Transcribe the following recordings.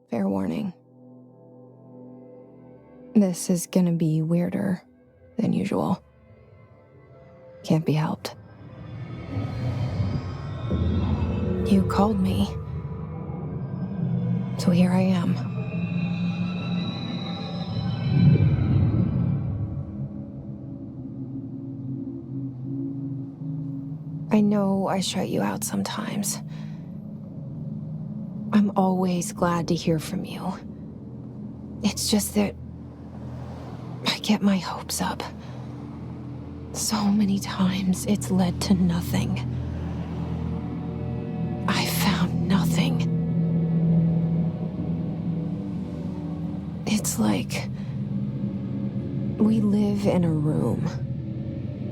Fair warning. This is gonna be weirder than usual. Can't be helped. You called me. So here I am. I know I shut you out sometimes. I'm always glad to hear from you. It's just that I get my hopes up. So many times it's led to nothing. I found nothing. It's like we live in a room,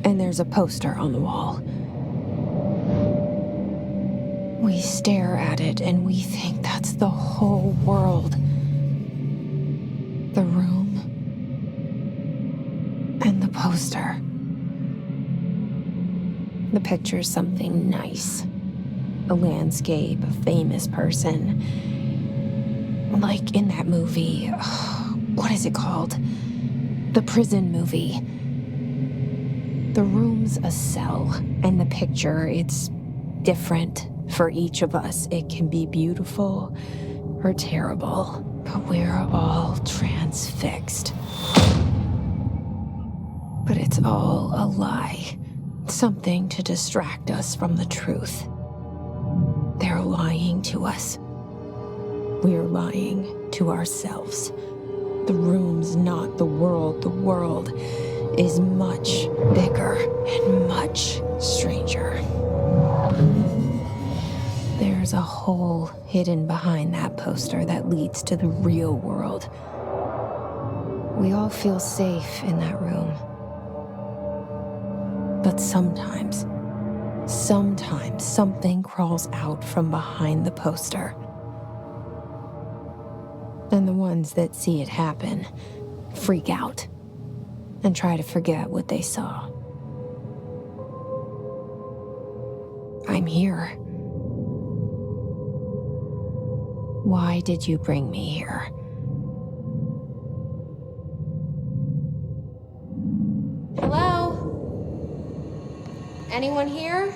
and there's a poster on the wall. We stare at it and we think that's the whole world. The room and the poster. The picture's something nice. A landscape, a famous person. Like in that movie, what is it called? The prison movie. The room's a cell, and the picture, it's different for each of us. It can be beautiful or terrible, but we're all transfixed. But it's all a lie. Something to distract us from the truth. They're lying to us. We're lying to ourselves. The room's not the world. The world is much bigger and much stranger. There's a hole hidden behind that poster that leads to the real world. We all feel safe in that room. But sometimes something crawls out from behind the poster. And the ones that see it happen freak out and try to forget what they saw. I'm here. Why did you bring me here? Hello? Anyone here?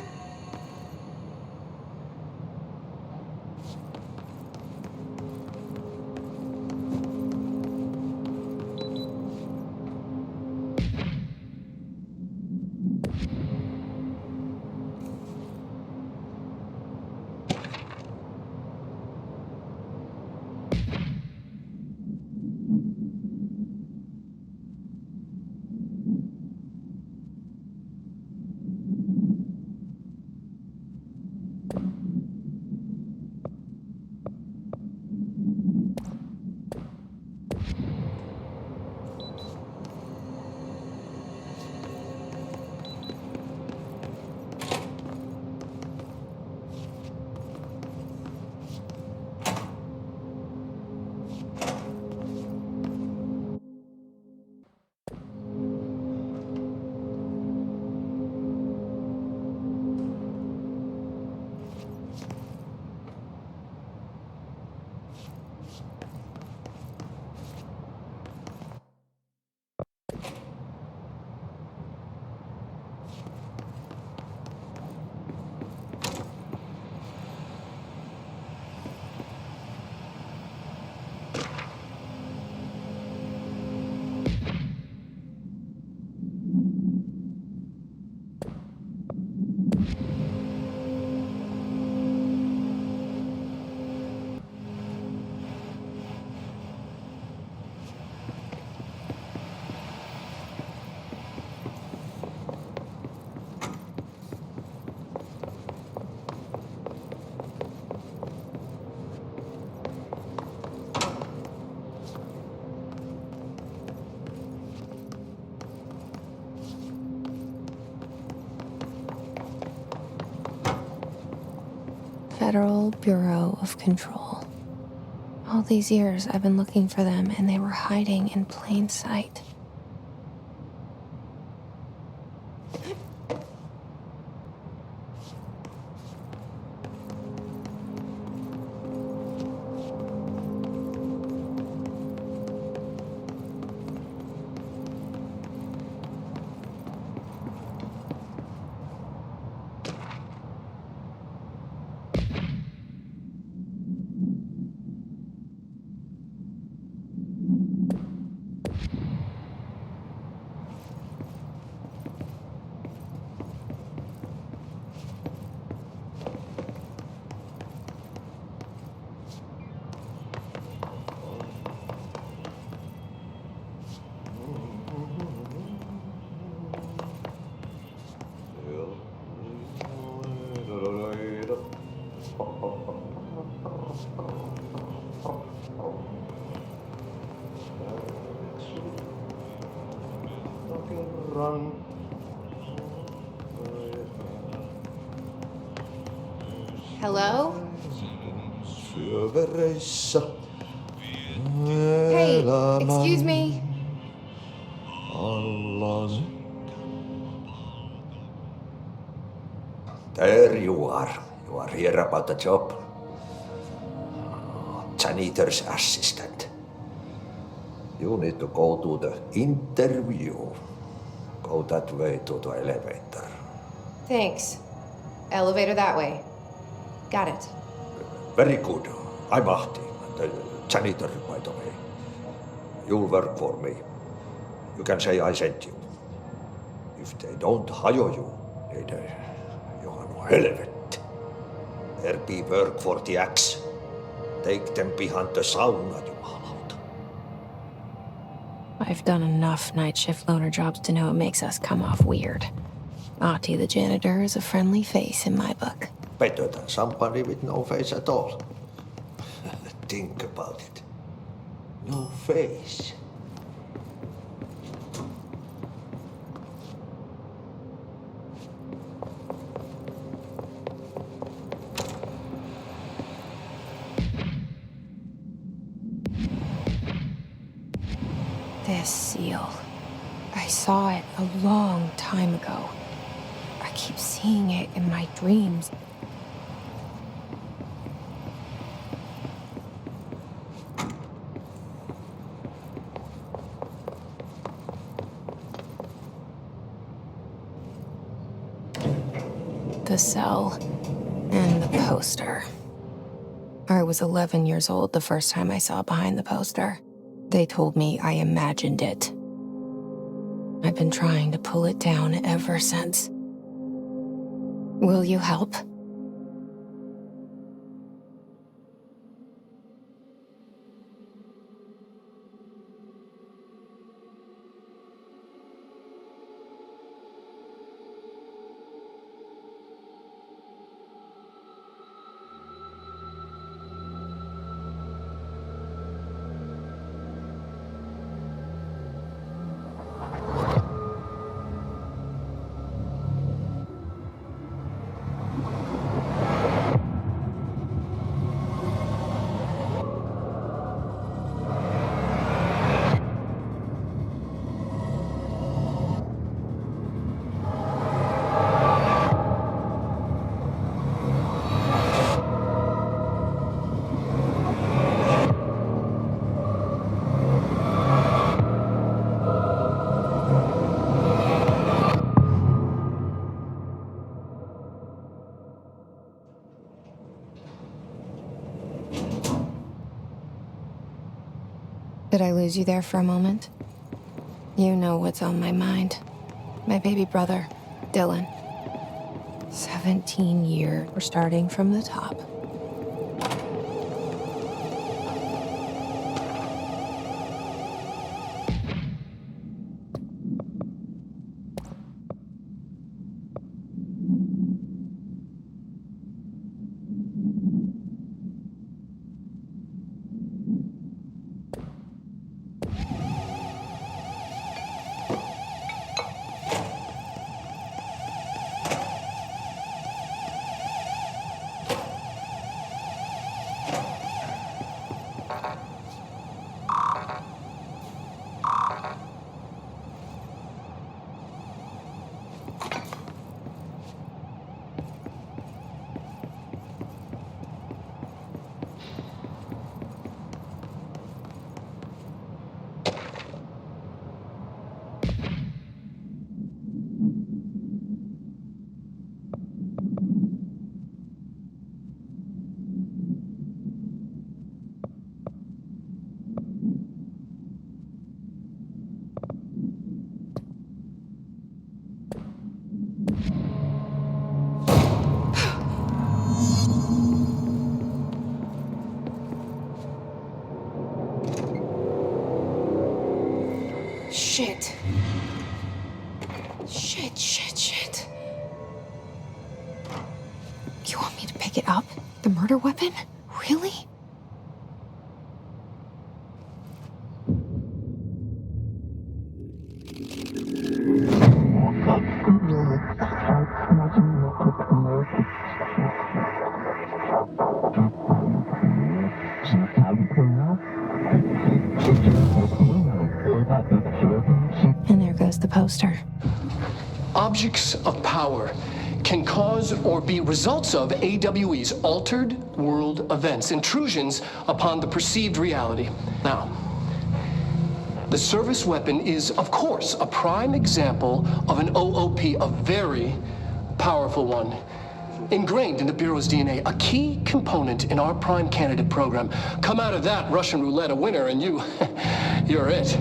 Federal Bureau of Control. All these years I've been looking for them, and they were hiding in plain sight. Hello? Syövereissä. Hey, excuse me. Allas. There you are. You are here about the job. Janitor's assistant. You need to go to the interview. Go that way to the elevator. Thanks. Elevator that way. Got it. Very good. I'm Ahti, the janitor, by the way. You'll work for me. You can say I sent you. If they don't hire you, niin johan on helvetti. There be work for the axe. Take them behind the sauna, jumalauta. I've done enough night shift loner jobs to know it makes us come off weird. Ahti the janitor is a friendly face in my book. Better than somebody with no face at all. Think about it. No face. This seal. I saw it a long time ago. I keep seeing it in my dreams. The cell and the poster. I was 11 years old the first time I saw behind the poster. They told me I imagined it. I've been trying to pull it down ever since. Will you help? Did I lose you there for a moment? You know what's on my mind. My baby brother, Dylan. 17 years. We're starting from the top. Shit. Shit. You want me to pick it up? The murder weapon? Really? poster. Objects of power can cause or be results of AWE's altered world events, intrusions upon the perceived reality. Now, the service weapon is, of course, a prime example of an OOP, a very powerful one. Ingrained in the Bureau's DNA, a key component in our prime candidate program. Come out of that Russian roulette a winner and you're it.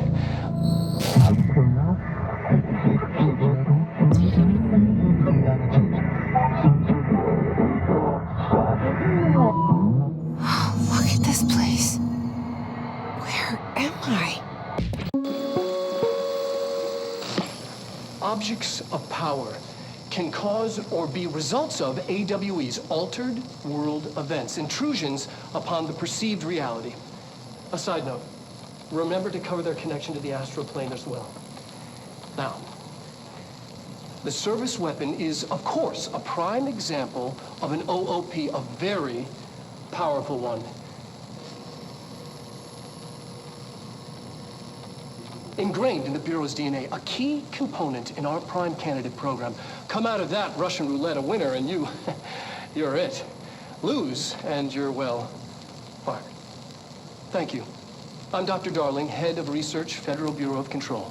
Look at this place. Where am I? Objects of power can cause or be results of AWE's altered world events, intrusions upon the perceived reality. A side note, remember to cover their connection to the astral plane as well. Now, the service weapon is, of course, a prime example of an OOP, a very powerful one. Ingrained in the Bureau's DNA, a key component in our prime candidate program. Come out of that Russian roulette a winner and you're it. Lose and you're, well, fired. Thank you. I'm Dr. Darling, Head of Research, Federal Bureau of Control.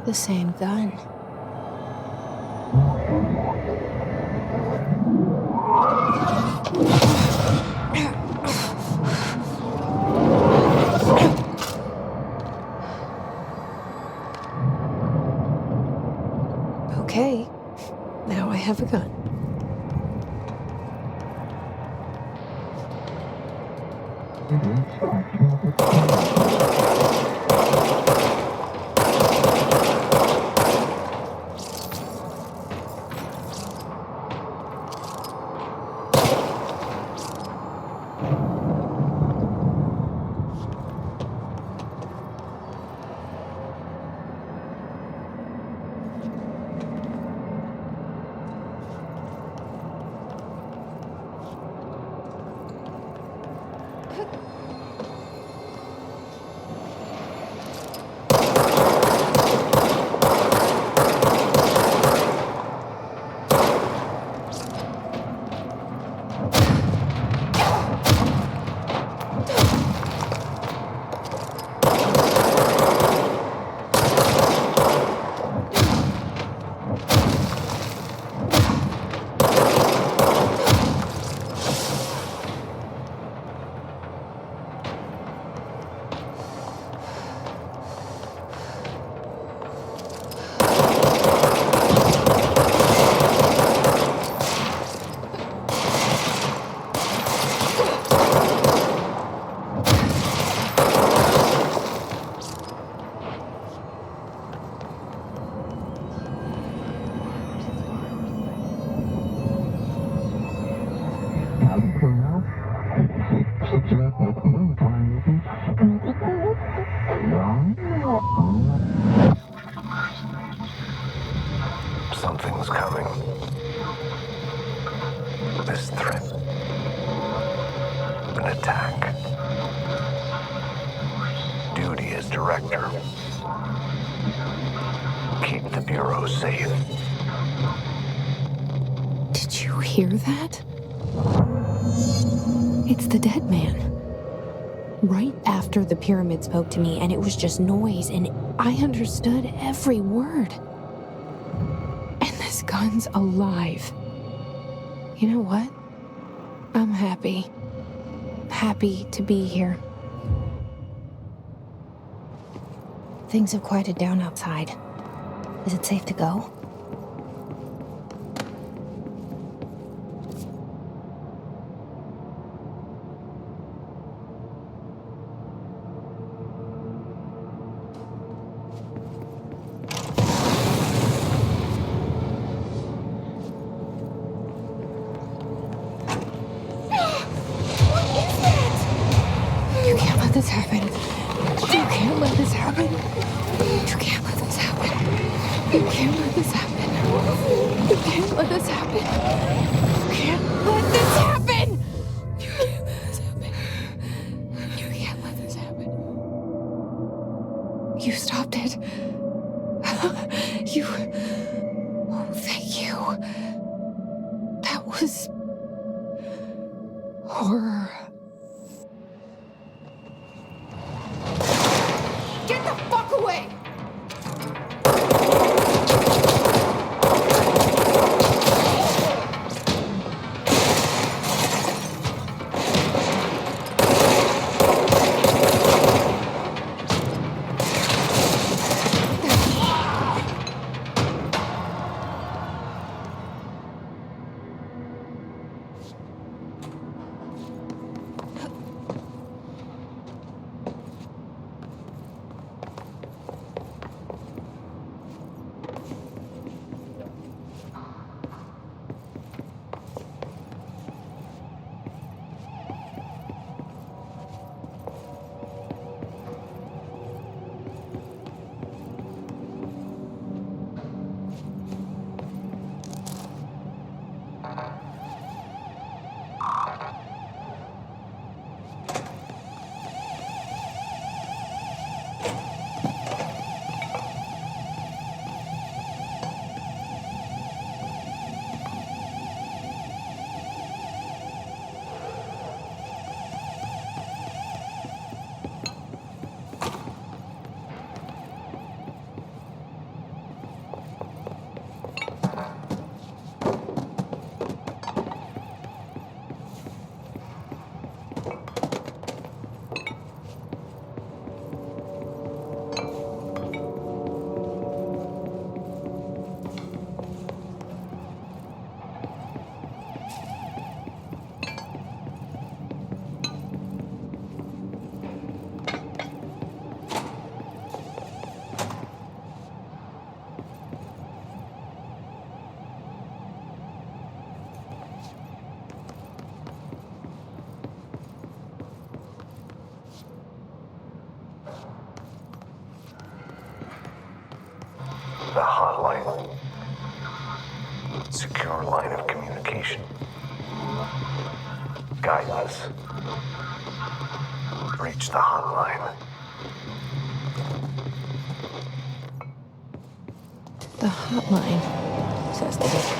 The same gun. Okay, now I have a gun. Something's coming. This threat. An attack. Duty as director. Keep the Bureau safe. Did you hear that? It's the dead man. right after the pyramid spoke to me, and it was just noise, and I understood every word. And this gun's alive. You know what? I'm happy. Happy to be here. Things have quieted down outside. Is it safe to go? You can't let this happen. You can't let this happen. You can't let this happen. You can't let this happen. You can't let this happen. You can't let this happen. You can't let this happen. You can't let this happen. You stopped it. You... Oh, thank you. That was... horror. Get the fuck away! The hotline. Secure line of communication. Guide us. Reach the hotline. The hotline, says the book.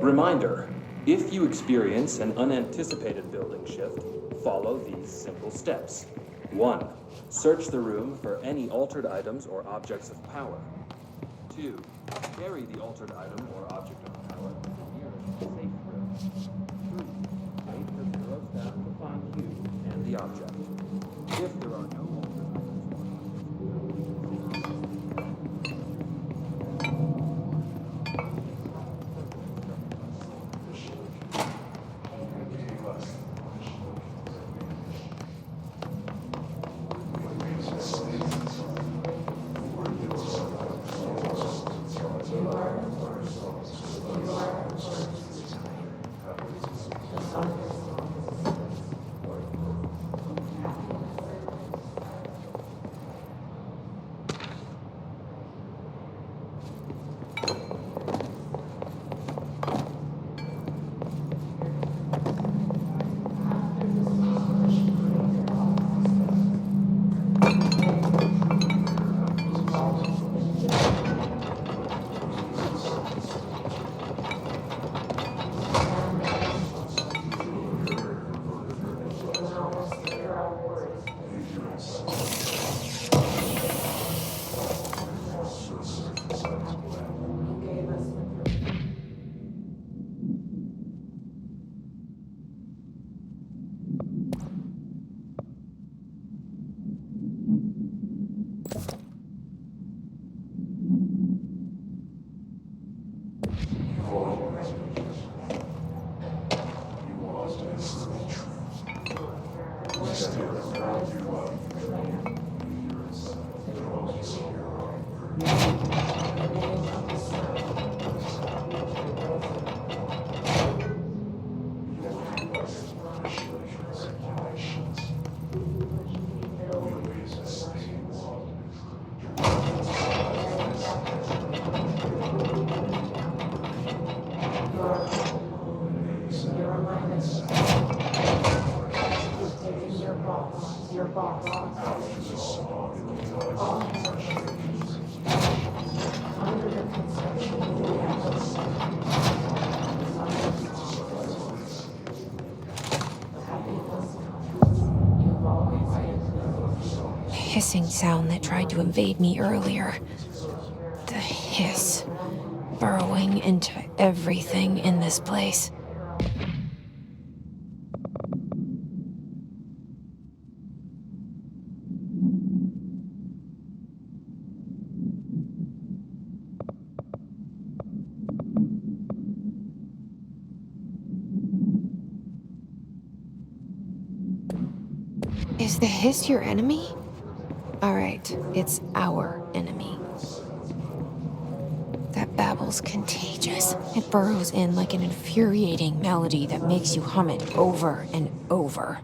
Reminder, if you experience an unanticipated building shift, follow these simple steps. 1. Search the room for any altered items or objects of power. 2. Carry the altered item or object of power to the nearest safe room. 3. Wait for zero staff to find you and the object. If there are no altered items or objects of power, hissing sound that tried to invade me earlier. The hiss, burrowing into everything in this place. Is the hiss your enemy? Alright, it's our enemy. That babble's contagious. It burrows in like an infuriating melody that makes you hum it over and over.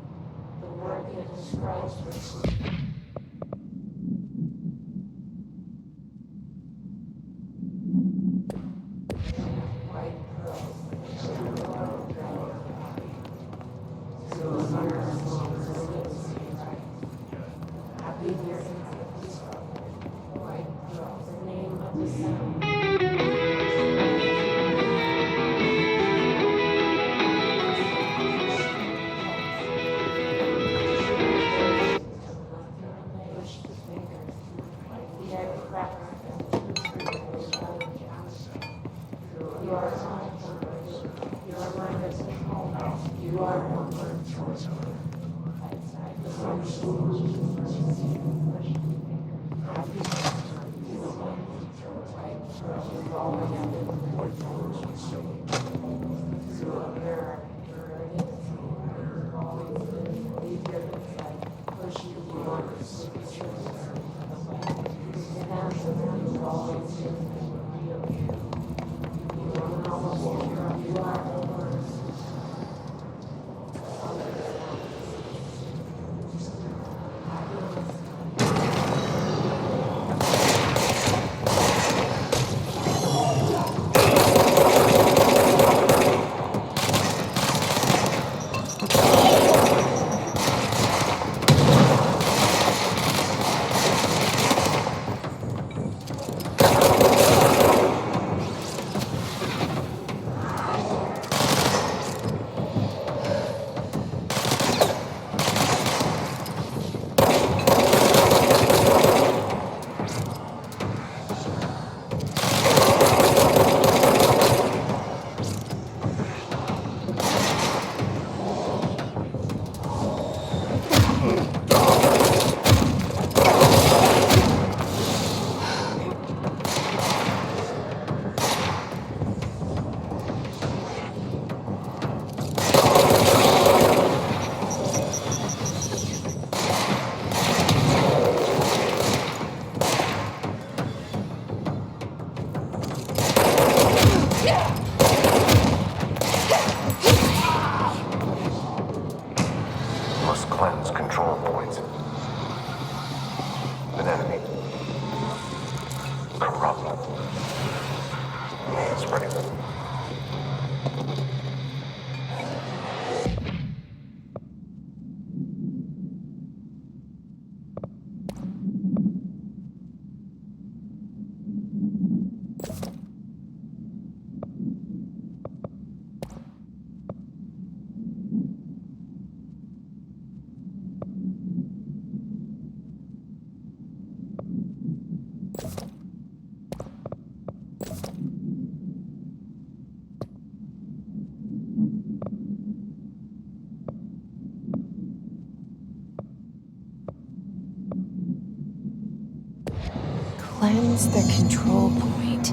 Cleanse the control point.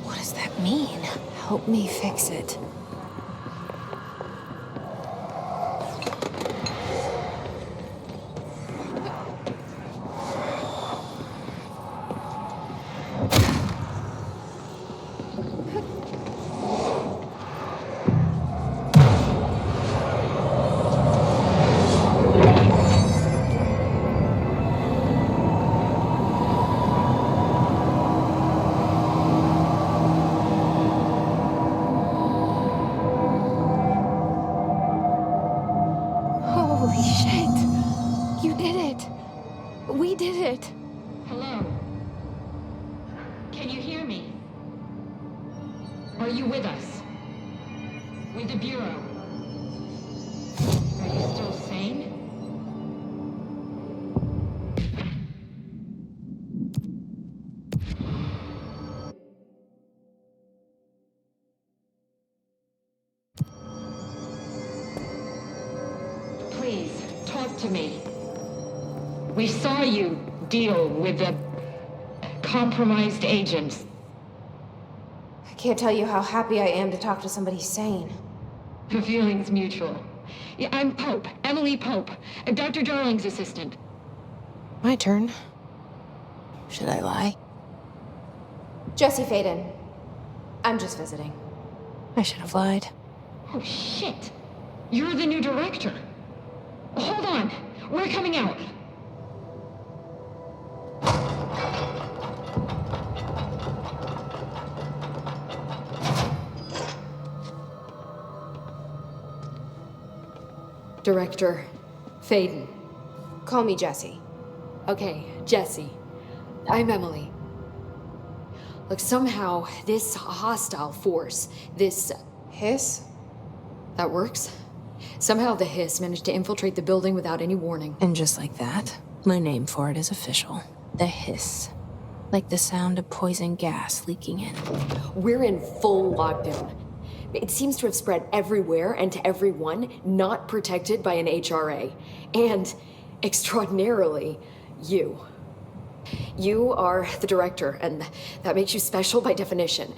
What does that mean? Help me fix it. Holy shit! You did it! We did it! Hello? Can you hear me? Are you with us? With the Bureau? Are you still sane? Please, talk to me. We saw you deal with the compromised agents. I can't tell you how happy I am to talk to somebody sane. The feeling's mutual. Yeah, I'm Pope, Emily Pope, Dr. Darling's assistant. My turn. Should I lie? Jesse Faden. I'm just visiting. I should have lied. Oh, shit. You're the new director. Hold on. We're coming out. Director Faden. Call me Jesse. Okay, Jesse. I'm Emily. Look, somehow this hostile force, this... Hiss? that works? Somehow the hiss managed to infiltrate the building without any warning. And just like that, my name for it is official. The hiss. Like the sound of poison gas leaking in. We're in full lockdown. It seems to have spread everywhere and to everyone not protected by an HRA. And, extraordinarily, you. You are the director, and that makes you special by definition.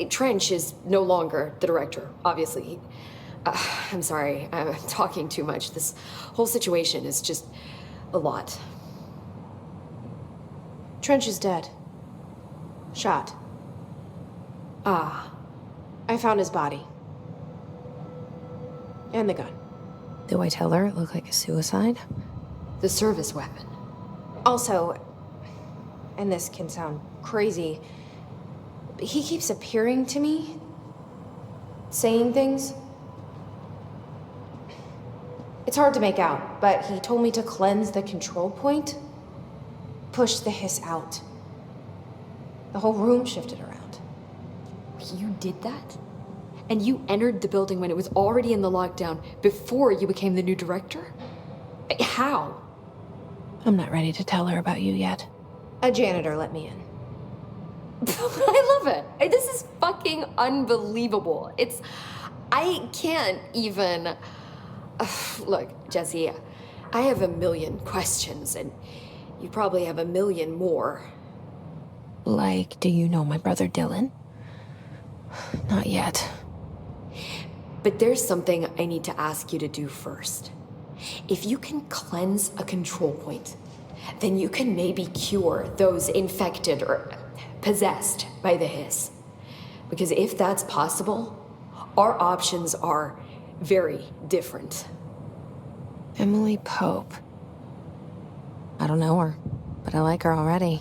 Trench is no longer the director, obviously. I'm sorry, I'm talking too much. This whole situation is just a lot. Trench is dead. Shot. Ah. I found his body. And the gun. Do I tell her it looked like a suicide? The service weapon. Also, and this can sound crazy, but he keeps appearing to me, saying things. It's hard to make out, but he told me to cleanse the control point, push the hiss out. The whole room shifted around. You did that? And you entered the building when it was already in the lockdown before you became the new director? How? I'm not ready to tell her about you yet. A janitor let me in. I love it. This is fucking unbelievable. I can't even... Look, Jesse, I have a million questions, and you probably have a million more. Like, do you know my brother Dylan? Not yet. But there's something I need to ask you to do first. If you can cleanse a control point, then you can maybe cure those infected or possessed by the hiss. Because if that's possible, our options are very different. Emily Pope. I don't know her, but I like her already.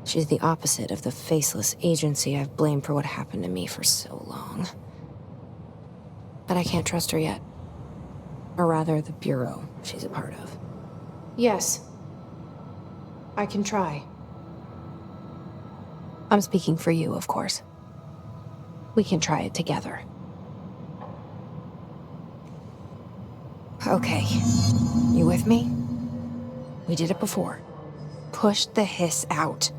She's the opposite of the faceless agency I've blamed for what happened to me for so long. But I can't trust her yet. Or rather, the Bureau she's a part of. Yes. I can try. I'm speaking for you, of course. We can try it together. Okay. You with me? We did it before. Push the hiss out.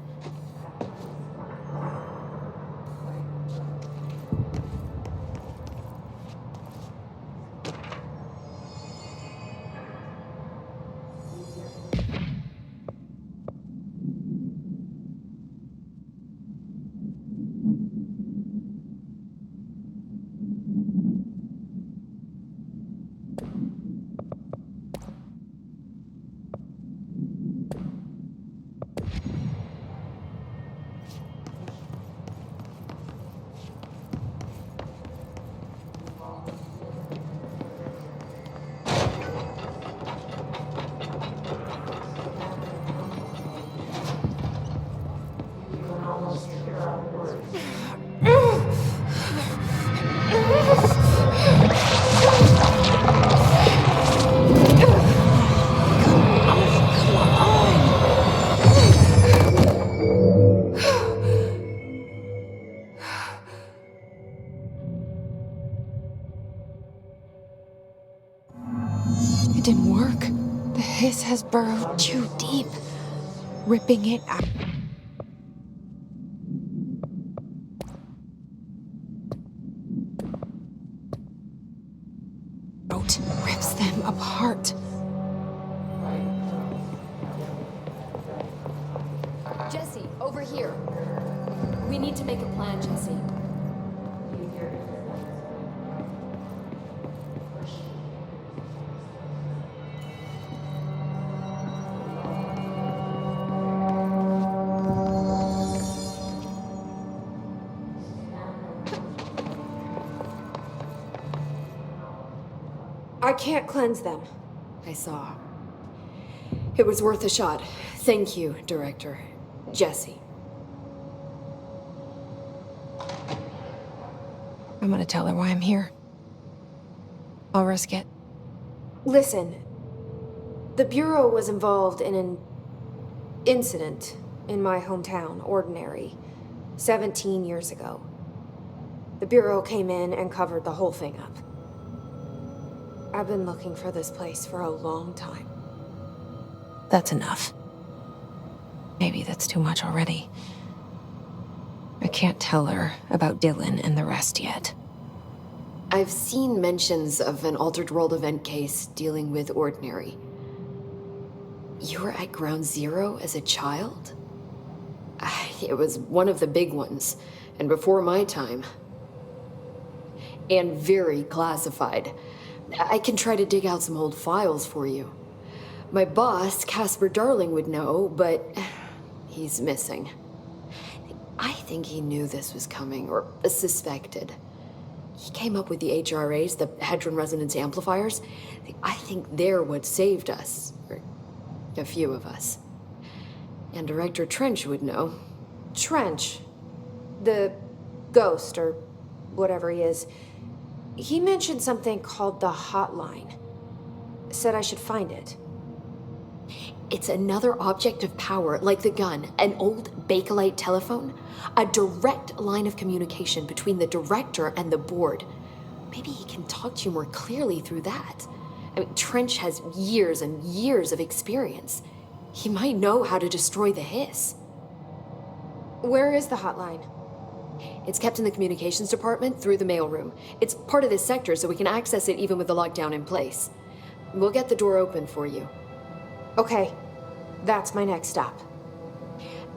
didn't work. The hiss has burrowed too deep, ripping it out. Rips them apart. Jesse, over here. We need to make a plan, Jesse. I can't cleanse them. I saw. It was worth a shot. Thank you, Director. Jesse. I'm gonna tell her why I'm here. I'll risk it. Listen, the Bureau was involved in an incident in my hometown, Ordinary, 17 years ago. The Bureau came in and covered the whole thing up. I've been looking for this place for a long time. That's enough. Maybe that's too much already. I can't tell her about Dylan and the rest yet. I've seen mentions of an Altered World event case dealing with Ordinary. You were at Ground Zero as a child? It was one of the big ones, and before my time. And very classified. I can try to dig out some old files for you. My boss, Casper Darling, would know, but he's missing. I think he knew this was coming, or suspected. He came up with the HRAs, the Hadron Resonance Amplifiers. I think they're what saved us, or a few of us. And Director Trench would know. Trench, the ghost, or whatever he is, he mentioned something called the hotline. Said I should find it. It's another object of power, like the gun, an old Bakelite telephone, a direct line of communication between the director and the board. Maybe he can talk to you more clearly through that. I mean, Trench has years and years of experience. He might know how to destroy the hiss. Where is the hotline? It's kept in the communications department through the mailroom. It's part of this sector, so we can access it even with the lockdown in place. We'll get the door open for you. Okay, that's my next stop.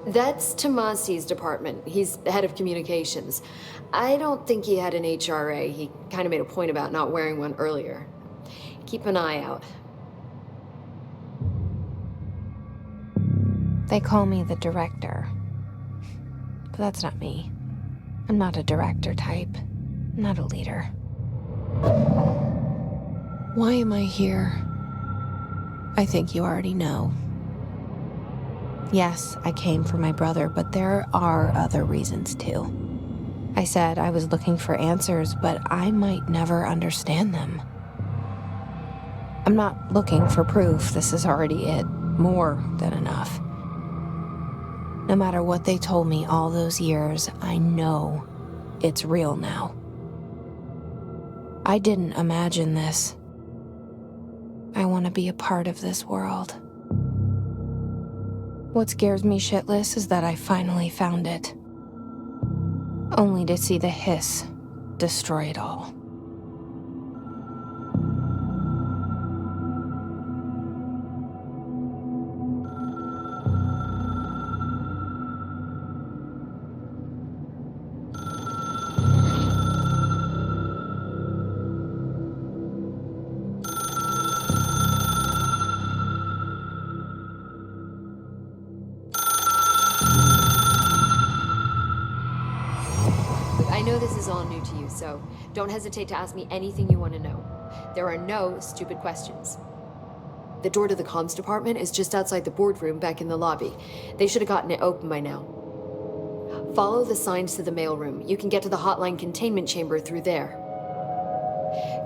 That's Tomasi's department. He's the head of communications. I don't think he had an HRA. He kind of made a point about not wearing one earlier. Keep an eye out. They call me the director. But that's not me. I'm not a director type. I'm not a leader. Why am I here? I think you already know. Yes, I came for my brother, but there are other reasons too. I said I was looking for answers, but I might never understand them. I'm not looking for proof. This is already it. More than enough. No matter what they told me all those years, I know it's real now. I didn't imagine this. I want to be a part of this world. What scares me shitless is that I finally found it. Only to see the hiss destroy it all. I know this is all new to you, so don't hesitate to ask me anything you want to know. There are no stupid questions. The door to the comms department is just outside the boardroom back in the lobby. They should have gotten it open by now. Follow the signs to the mailroom. You can get to the hotline containment chamber through there.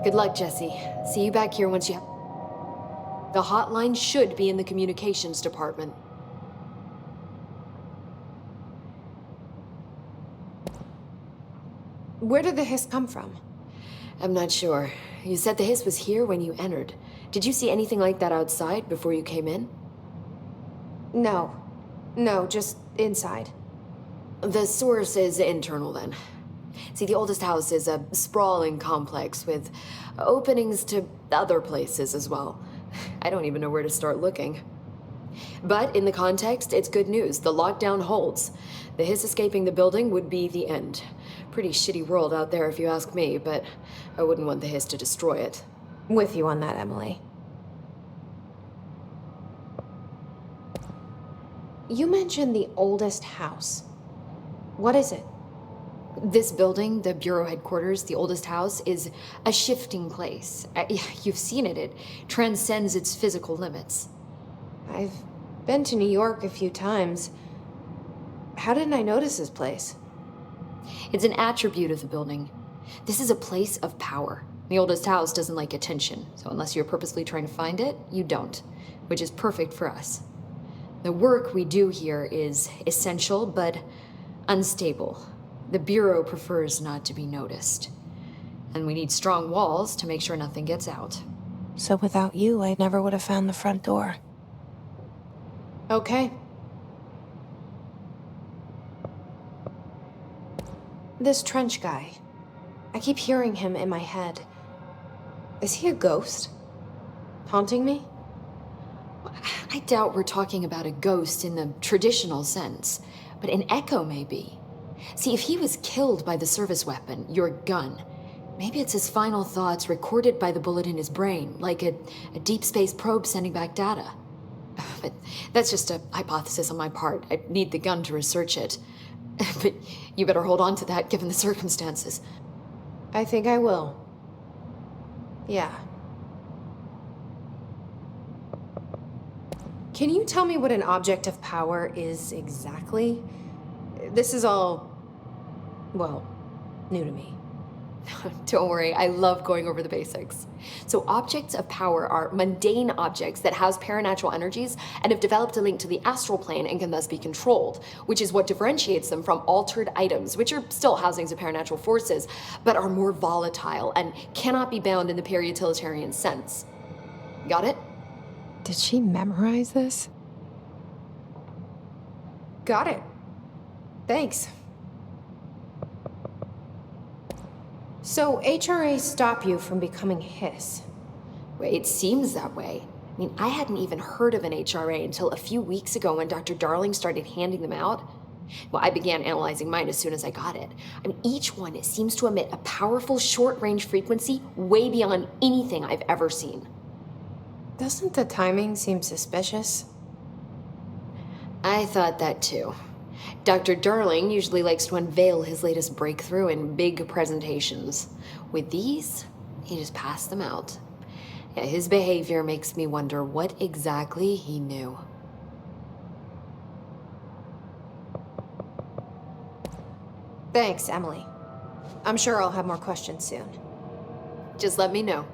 Good luck, Jesse. See you back here once you have... The hotline should be in the communications department. Where did the hiss come from? I'm not sure. You said the hiss was here when you entered. Did you see anything like that outside before you came in? No. No, just inside. The source is internal then. See, the oldest house is a sprawling complex with openings to other places as well. I don't even know where to start looking. But in the context, it's good news. The lockdown holds. The hiss escaping the building would be the end. Pretty shitty world out there if you ask me, but I wouldn't want the hiss to destroy it. With you on that, Emily. You mentioned the oldest house. What is it? This building, the Bureau headquarters, the oldest house, is a shifting place. You've seen it. It transcends its physical limits. I've been to New York a few times. How didn't I notice this place? It's an attribute of the building. This is a place of power. The oldest house doesn't like attention, so unless you're purposely trying to find it, you don't, which is perfect for us. The work we do here is essential, but unstable. The Bureau prefers not to be noticed. And we need strong walls to make sure nothing gets out. So without you, I never would have found the front door. Okay. This trench guy. I keep hearing him in my head. Is he a ghost? Haunting me? I doubt we're talking about a ghost in the traditional sense, but an echo maybe. See, if he was killed by the service weapon, your gun, maybe it's his final thoughts recorded by the bullet in his brain, like a deep space probe sending back data. But that's just a hypothesis on my part. I need the gun to research it. But you better hold on to that given the circumstances. I think I will. Yeah. Can you tell me what an object of power is exactly? This is all, well, new to me. Don't worry, I love going over the basics. So objects of power are mundane objects that house paranatural energies and have developed a link to the astral plane and can thus be controlled, which is what differentiates them from altered items, which are still housings of paranatural forces, but are more volatile and cannot be bound in the peri-utilitarian sense. Got it? Did she memorize this? Got it. Thanks. So HRA stop you from becoming Hiss? Well, it seems that way. I mean, I hadn't even heard of an HRA until a few weeks ago when Dr. Darling started handing them out. Well, I began analyzing mine as soon as I got it. I mean, each one seems to emit a powerful short-range frequency way beyond anything I've ever seen. Doesn't the timing seem suspicious? I thought that too. Dr. Darling usually likes to unveil his latest breakthrough in big presentations. With these, he just passed them out. Yeah, his behavior makes me wonder what exactly he knew. Thanks, Emily. I'm sure I'll have more questions soon. Just let me know.